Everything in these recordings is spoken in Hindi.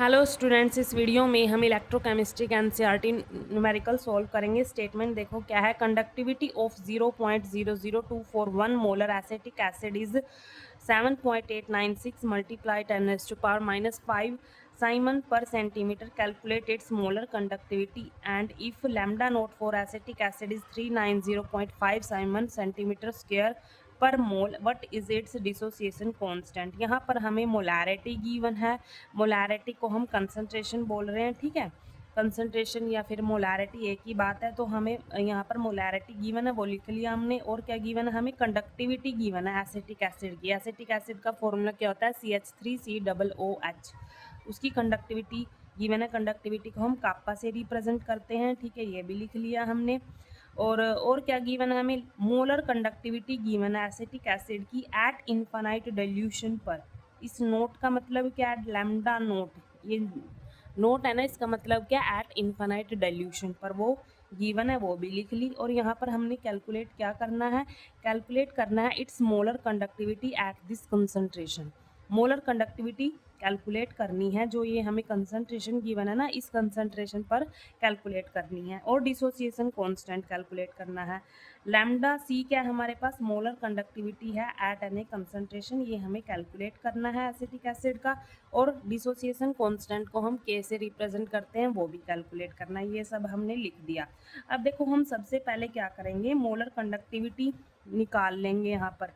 हेलो स्टूडेंट्स, इस वीडियो में हम इलेक्ट्रोकेमिस्ट्री के एनसीईआरटी न्यूमेरिकल सॉल्व करेंगे। स्टेटमेंट देखो क्या है। Conductivity of 0.00241 molar acetic acid is 7.896 multiply 10⁻⁻5 Simon per centimeter. Calculate its molar conductivity, and if lambda naught for acetic acid is 390.5 Simon centimeter square पर मोल, what is its dissociation constant. यहाँ पर हमें मोलैरिटी गिवन है। मोलैरिटी को हम कंसंट्रेशन बोल रहे हैं, ठीक है। कंसंट्रेशन या फिर मोलैरिटी एक ही बात है। तो हमें यहाँ पर मोलैरिटी गिवन है, वो लिख लिया हमने। और क्या गिवन है हमें? कंडक्टिविटी गिवन है एसिटिक एसिड की। एसिटिक एसिड का फॉर्मूला क्या होता है? CH3COOH। उसकी कंडक्टिविटी गिवन है। कंडक्टिविटी को हम काप्पा से रिप्रेजेंट करते हैं, ठीक है। ये भी लिख लिया हमने। और क्या गिवन है हमें? मोलर कंडक्टिविटी गिवन है एसिटिक एसिड की एट इनफाइनाइट डाइल्यूशन पर। इस नोट का मतलब क्या है? Lambda note. ये नोट है ना, इसका मतलब क्या? एट इनफाइनाइट डाइल्यूशन पर वो गिवन है, वो भी लिख ली। और यहाँ पर हमने कैलकुलेट क्या करना है? कैलकुलेट करना है it's molar conductivity at this concentration. Molar conductivity calculate करनी है, जो ये हमें कंसंट्रेशन गिवन है ना, इस कंसंट्रेशन पर कैलकुलेट करनी है। और डिसोसिएशन कांस्टेंट कैलकुलेट करना है। लैम्डा सी क्या है हमारे पास? मोलर कंडक्टिविटी है एट एन ए कंसंट्रेशन, ये हमें कैलकुलेट करना है एसिटिक एसिड का। और डिसोसिएशन कांस्टेंट को हम के से रिप्रेजेंट करते हैं, वो भी कैलकुलेट करना है। ये सब हमने लिख दिया। अब देखो हम सबसे पहले क्या करेंगे? मोलर कंडक्टिविटी निकाल लेंगे। यहाँ पर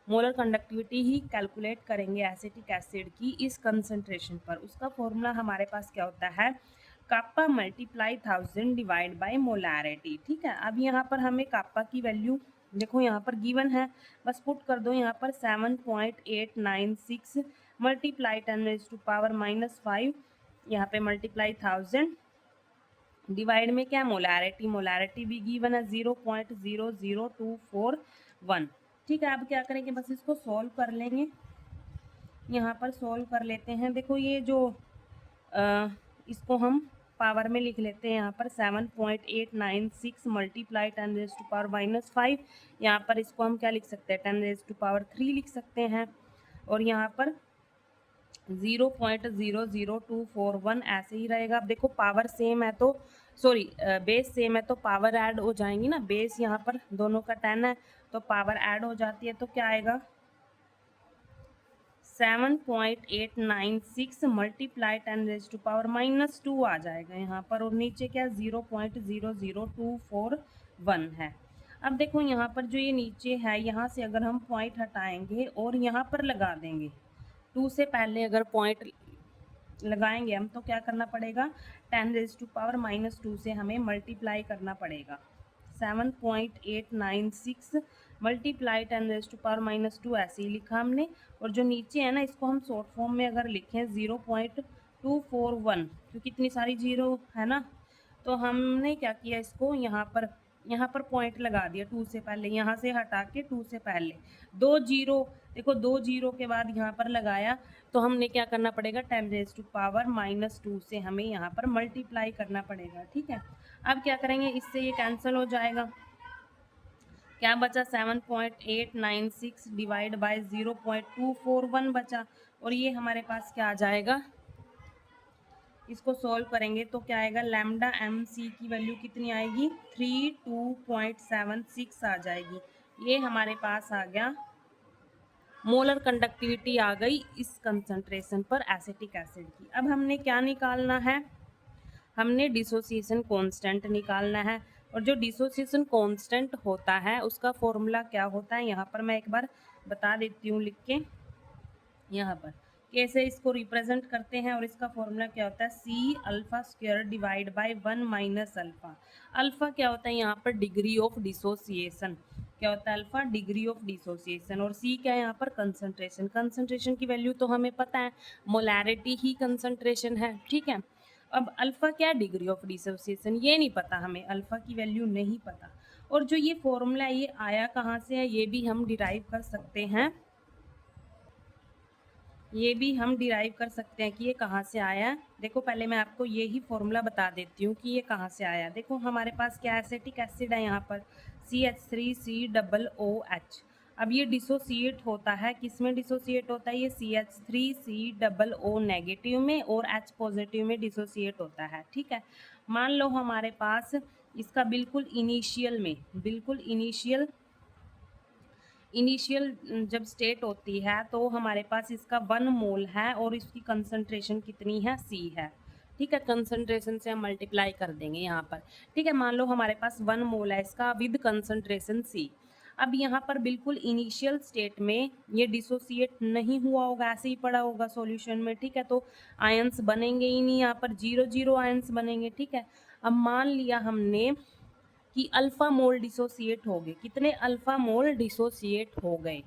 मोलर कंडक्टिविटी ही कैलकुलेट करेंगे एसिटिक एसिड की इस कंसंट्रेशन पर। उसका फॉर्मूला हमारे पास क्या होता है? काप्पा मल्टीप्लाई 1000 डिवाइड बाय मोलैरिटी, ठीक है। अब यहाँ पर हमें काप्पा की वैल्यू देखो यहाँ पर गिवन है, बस पुट कर दो यहाँ पर 7.896 मल्टीप्लाई 10⁻⁻5, यहाँ पे मल्टीप्लाई 1000 डिवाइड में क्या? मोलैरिटी। मोलैरिटी भी गिवन है 0.00241, ठीक है। अब क्या करेंगे? बस इसको सॉल्व कर लेंगे। यहाँ पर सॉल्व कर लेते हैं। देखो ये जो इसको हम पावर में लिख लेते हैं। यहाँ पर 7.896 मल्टीप्लाई 10⁻⁻5, यहाँ पर इसको हम क्या लिख सकते हैं? 10⁻³ लिख सकते हैं। और यहाँ पर 0.00241 ऐसे ही रहेगा। अब देखो पावर सेम है तो सॉरी बेस सेम है तो पावर ऐड हो जाएंगी ना। बेस यहाँ पर दोनों का 10 है तो पावर ऐड हो जाती है, तो क्या आएगा? 7.896 मल्टीप्लाई 10⁻⁻2 आ जाएगा यहाँ पर। और नीचे क्या? 0.00241 है। अब देखो यहाँ पर जो ये नीचे है, यहाँ से अगर हम पॉइंट हटाएंगे और यहाँ पर लगा देंगे, 2 से पहले अगर पॉइंट लगाएंगे हम, तो क्या करना पड़ेगा? 10⁻⁻2 से हमें मल्टीप्लाई करना पड़ेगा। 7.896 मल्टीप्लाई 10⁻⁻2 ऐसे ही लिखा हमने। और जो नीचे है ना, इसको हम शॉर्ट फॉर्म में अगर लिखें 0.241, क्योंकि इतनी सारी जीरो है ना, तो हमने क्या किया? इसको यहाँ पर पॉइंट लगा दिया 2 से पहले, यहाँ से हटा के 2 से पहले 2 जीरो। देखो 2 जीरो के बाद यहाँ पर लगाया, तो हमने क्या करना पड़ेगा? 10⁻⁻2 से हमें यहाँ पर मल्टीप्लाई करना पड़ेगा, ठीक है। अब क्या करेंगे? इससे ये कैंसिल हो जाएगा। क्या बचा? 7.896 डिवाइड बाय 0.241 बचा। और ये हमारे पास क्या आ जाएगा? इसको सॉल्व करेंगे तो क्या आएगा? लैम्डा एम सी की वैल्यू कितनी आएगी? 32.76 आ जाएगी। ये हमारे पास आ गया, मोलर कंडक्टिविटी आ गई इस कंसंट्रेशन पर एसिटिक एसिड की। अब हमने क्या निकालना है? हमने डिसोसिएशन कांस्टेंट निकालना है। और जो डिसोसिएशन कांस्टेंट होता है उसका फॉर्मूला क्या होता है? यहाँ पर मैं एक बार बता देती हूँ लिख के। यहाँ पर कैसे इसको रिप्रेजेंट करते हैं, और इसका फॉर्मूला क्या होता है? C alpha square divide by 1 minus alpha. Alpha क्या होता है यहाँ पर? Degree of dissociation. क्या होता है अल्फा? Degree of dissociation. और C क्या है यहाँ पर? कंसंट्रेशन। कंसंट्रेशन की वैल्यू तो हमें पता है, मोलैरिटी ही कंसंट्रेशन है, ठीक है। अब अल्फा क्या? डिग्री ऑफ डिसोसिएशन, ये नहीं पता हमें, अल्फा की वैल्यू नहीं पता। और जो ये फॉर्मूला है ये आया कहाँ से है? ये भी हम डिराइव कर सकते हैं। ये भी हम डिराइव कर सकते हैं कि ये कहाँ से आया है। देखो पहले मैं आपको ये ही फॉर्मूला बता देती हूँ कि ये कहाँ से आया। देखो हमारे पास क्या एसिटिक एसिड है यहाँ पर? CH3COOH। अब ये डिसोसिएट होता है, किस में डिसोसिएट होता है? ये CH3COO नेगेटिव में और H पॉजिटिव में डिसोसिएट होता है। ठीक है, मान लो हमारे पास इसका बिल्कुल इनिशियल जब स्टेट होती है तो हमारे पास इसका 1 मोल है और इसकी कंसंट्रेशन कितनी है? C है। ठीक है, कंसंट्रेशन से हम मल्टीप्लाई कर देंगे यहाँ पर। ठीक है, मान लो हमारे पास 1 मोल है इसका विद कंसंट्रेशन C। अब यहाँ पर बिल्कुल इनिशियल स्टेट में ये डिसोसिएट नहीं हुआ होगा, ऐसे ही पड़ा होगा सॉल्यूशन में। ठीक है, तो आयंस बनेंगे ही नहीं, यहाँ पर 0 आयंस बनेंगे। ठीक है, अब मान लिया हमने कि अल्फा मोल डिसोसिएट हो गए। कितने अल्फा मोल डिसोसिएट हो गए?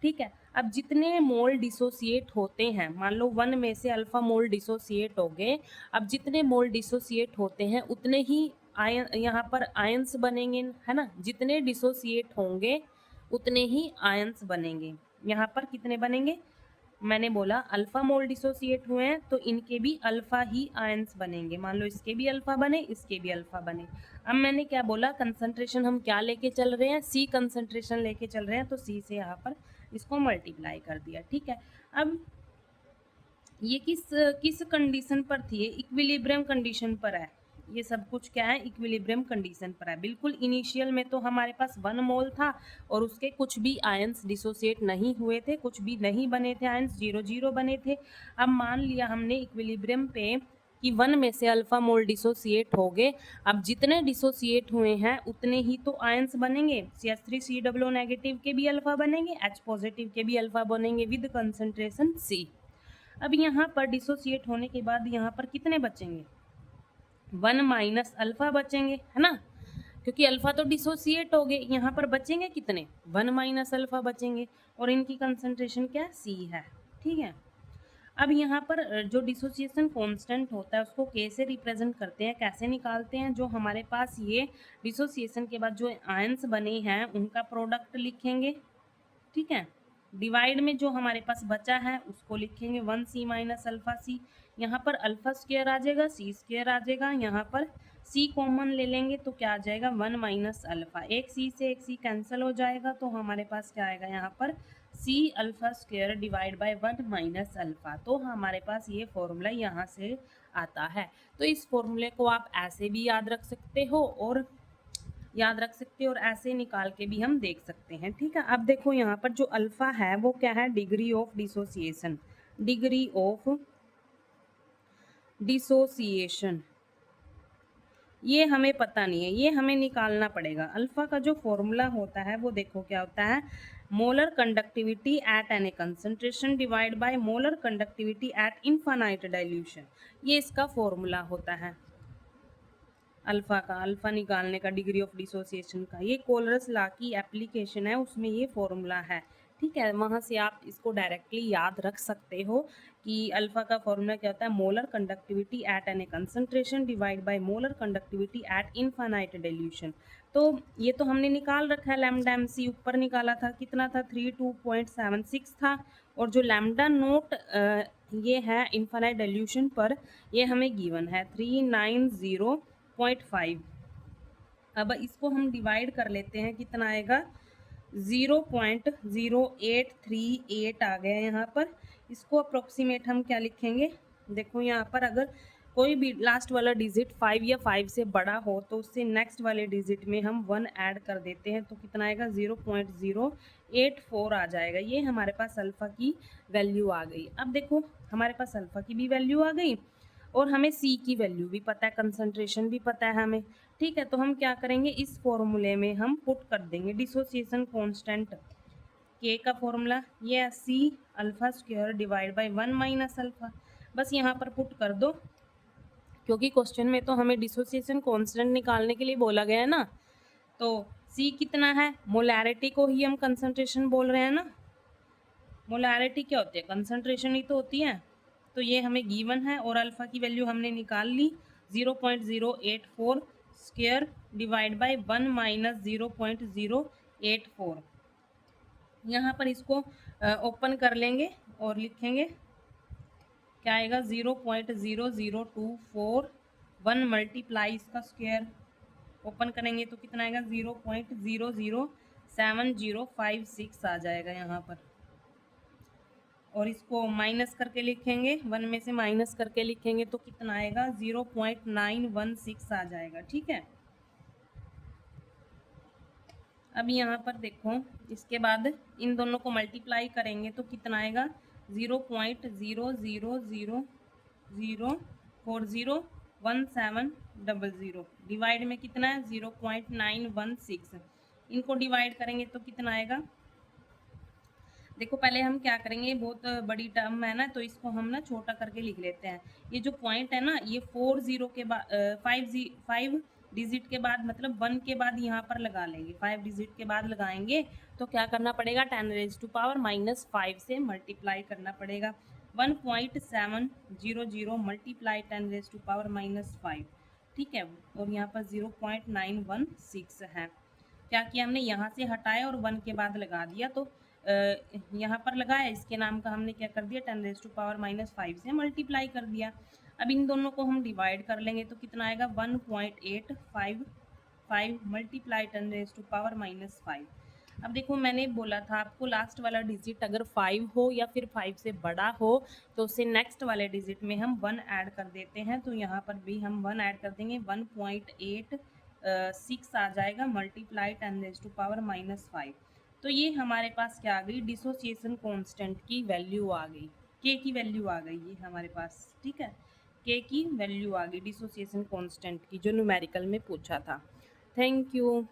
ठीक है, अब जितने मोल डिसोसिएट होते हैं, मान लो 1 में से अल्फा मोल डिसोसिएट हो गए, अब जितने मोल डिसोसिएट होते हैं उतने ही आयन यहाँ पर आयंस बनेंगे, है ना? जितने डिसोसिएट होंगे उतने ही आयंस बनेंगे। यहाँ पर कितने बनेंगे? मैंने बोला अल्फा मोल डिसोसिएट हुए हैं तो इनके भी अल्फा ही आयंस बनेंगे। मान लो इसके भी अल्फा बने, इसके भी अल्फा बने। अब मैंने क्या बोला? कंसंट्रेशन हम क्या लेके चल रहे हैं? C कंसंट्रेशन लेके चल रहे हैं, तो C से यहाँ पर इसको मल्टीप्लाई कर दिया। ठीक है, अब ये किस किस कंडीशन पर थी? ये इक्विलिब्रियम कंडीशन पर है। ये सब कुछ क्या है? इक्विलिब्रियम कंडीशन पर है। बिल्कुल इनिशियल में तो हमारे पास 1 मोल था और उसके कुछ भी आयंस डिसोसिएट नहीं हुए थे, कुछ भी नहीं बने थे आयंस, 0 बने थे। अब मान लिया हमने इक्विलिब्रियम पे कि 1 में से अल्फा मोल डिसोसिएट हो गए। अब जितने डिसोसिएट हुए हैं उतने ही तो आयंस बनेंगे। CH3COO नेगेटिव के भी अल्फा बनेंगे, H पॉजिटिव के भी अल्फा बनेंगे विद कंसंट्रेशन C। अब यहाँ पर डिसोसिएट होने के बाद यहाँ पर कितने बचेंगे? 1 माइनस अल्फा बचेंगे, है ना? क्योंकि अल्फा तो डिसोसिएट हो गए। यहाँ पर बचेंगे कितने? 1 माइनस अल्फा बचेंगे और इनकी कंसंट्रेशन क्या? C है। ठीक है, अब यहाँ पर जो डिसोसिएशन कांस्टेंट होता है उसको कैसे रिप्रेजेंट करते हैं, कैसे निकालते हैं? जो हमारे पास ये डिसोसिएशन के बाद जो आयंस बने हैं उनका प्रोडक्ट लिखेंगे। ठीक है, डिवाइड में जो हमारे पास बचा है उसको लिखेंगे 1C माइनस अल्फा C। यहाँ पर अल्फा स्क्वायर आ जाएगा, C स्क्वायर आ जाएगा, यहाँ पर C कॉमन ले लेंगे तो क्या आ जाएगा? 1 माइनस अल्फा। एक C से एक C कैंसिल हो जाएगा तो हमारे पास क्या आएगा? यहाँ पर C alpha square divide by 1 minus alpha. तो हमारे पास ये फॉर्मूला यहाँ से आता है। तो इस फॉर्मूले को आप ऐसे भी याद रख सकते हो और ऐसे निकाल के भी हम देख सकते हैं। ठीक है, अब देखो यहाँ पर जो अल्फा है वो क्या है? Degree of dissociation. Degree of dissociation ये हमें पता नहीं है, ये हमें निकालना पड़ेगा। अल्फा का जो फॉर्मूला होता है वो देखो क्या होता है? Molar conductivity at an concentration divide by molar conductivity at infinite dilution. ये इसका फॉर्मूला होता है अल्फा निकालने का, डिग्री ऑफ डिसोसिएशन का। ये कोलरस लॉ की एप्लीकेशन है, उसमें ये फॉर्मूला है। ठीक है, वहाँ से आप इसको डायरेक्टली याद रख सकते हो कि अल्फा का फॉर्मूला क्या होता है? Molar conductivity at an concentration divide by molar conductivity at infinite dilution. तो ये तो हमने निकाल रखा है। लैम्डा MC ऊपर निकाला था, कितना था? 32.76 था। और जो लैम्डा नोट ये है इनफाइनाइट डाइल्यूशन पर, ये हमें गिवन है 390.5। अब इसको हम डिवाइड कर लेते हैं, कितना आएगा? 0.0838 आ गया यहाँ पर। इसको अप्रोक्सीमेट हम क्या लिखेंगे? देखो यहाँ पर अगर कोई भी लास्ट वाला डिजिट 5 या 5 से बड़ा हो तो उससे नेक्स्ट वाले डिजिट में हम 1 ऐड कर देते हैं तो कितना आएगा? 0.084 आ जाएगा। ये हमारे पास अल्फ़ा की वैल्यू आ गई। अब देखो हमारे पास अल्फ़ा की भी वैल्यू आ गई और हमें C की वैल्यू भी पता है, कंसंट्रेशन भी पता है हमें। ठीक है, तो हम क्या करेंगे? इस फॉर्मूले में हम पुट कर देंगे डिसोसिएशन कांस्टेंट K का फॉर्मूला, ये C alpha square divide by 1 minus alpha. बस यहाँ पर पुट कर दो, क्योंकि क्वेश्चन में तो हमें डिसोसिएशन कांस्टेंट निकालने के लिए बोला गया है ना। तो C कितना है? मोलैरिटी को ही हम कंसंट्रेशन बोल रहे हैं ना। मोलैरिटी क्या होती है? कंसंट्रेशन ही तो होती है। तो ये हमें गिवन है और अल्फ़ा की वैल्यू हमने निकाल ली 0.084 स्क्वायर डिवाइड बाय 1 माइनस 0.084। यहाँ पर इसको ओपन कर लेंगे और लिखेंगे क्या आएगा? 0.0024 1 मल्टीप्लाई इसका स्क्वायर, ओपन करेंगे तो कितना आएगा? 7056 आ जाएगा यहाँ पर। और इसको माइनस करके लिखेंगे, 1 में से माइनस करके लिखेंगे तो कितना आएगा, 0.916 आ जाएगा। ठीक है, अब यहाँ पर देखो, इसके बाद इन दोनों को मल्टीप्लाई करेंगे तो कितना आएगा, 0.000040170 डिवाइड में कितना है, 0.916। इनको डिवाइड करेंगे तो कितना आएगा, देखो पहले हम क्या करेंगे, बहुत बड़ी टर्म है ना, तो इसको हम ना छोटा करके लिख लेते हैं। ये जो पॉइंट है ना, ये 40 के बाद 5 डिजिट के बाद, मतलब 1 के बाद यहाँ पर लगा लेंगे, 5 डिजिट के बाद लगाएंगे तो क्या करना पड़ेगा, 10⁻⁻5 से मल्टीप्लाई करना पड़ेगा। 1.700 मल्टीप्लाई 10⁻⁻5, ठीक है, और यहाँ पर 0.916 है। क्या किया हमने, यहाँ से हटाया और 1 के बाद लगा दिया, तो यहाँ पर लगाया, इसके नाम का हमने क्या कर दिया, 10⁻⁻5 से मल्टीप्लाई कर दिया। अब इन दोनों को हम डिवाइड कर लेंगे तो कितना आएगा, 1.855 मल्टीप्लाई 10⁻⁻5। अब देखो मैंने बोला था आपको, लास्ट वाला डिजिट अगर 5 हो या फिर 5 से बड़ा हो तो उससे नेक्स्ट वाले डिजिट में हम 1 ऐड कर देते हैं। तो यहाँ पर भी हम 1 ऐड कर देंगे, 1.86 आ जाएगा मल्टीप्लाई 10⁻⁻5। तो ये हमारे पास क्या आ गई, डिसोसिएशन कांस्टेंट की वैल्यू आ गई, के की वैल्यू आ गई ये हमारे पास। ठीक है, के की वैल्यू आ गई डिसोसिएशन कांस्टेंट की, जो न्यूमेरिकल में पूछा था। Thank you.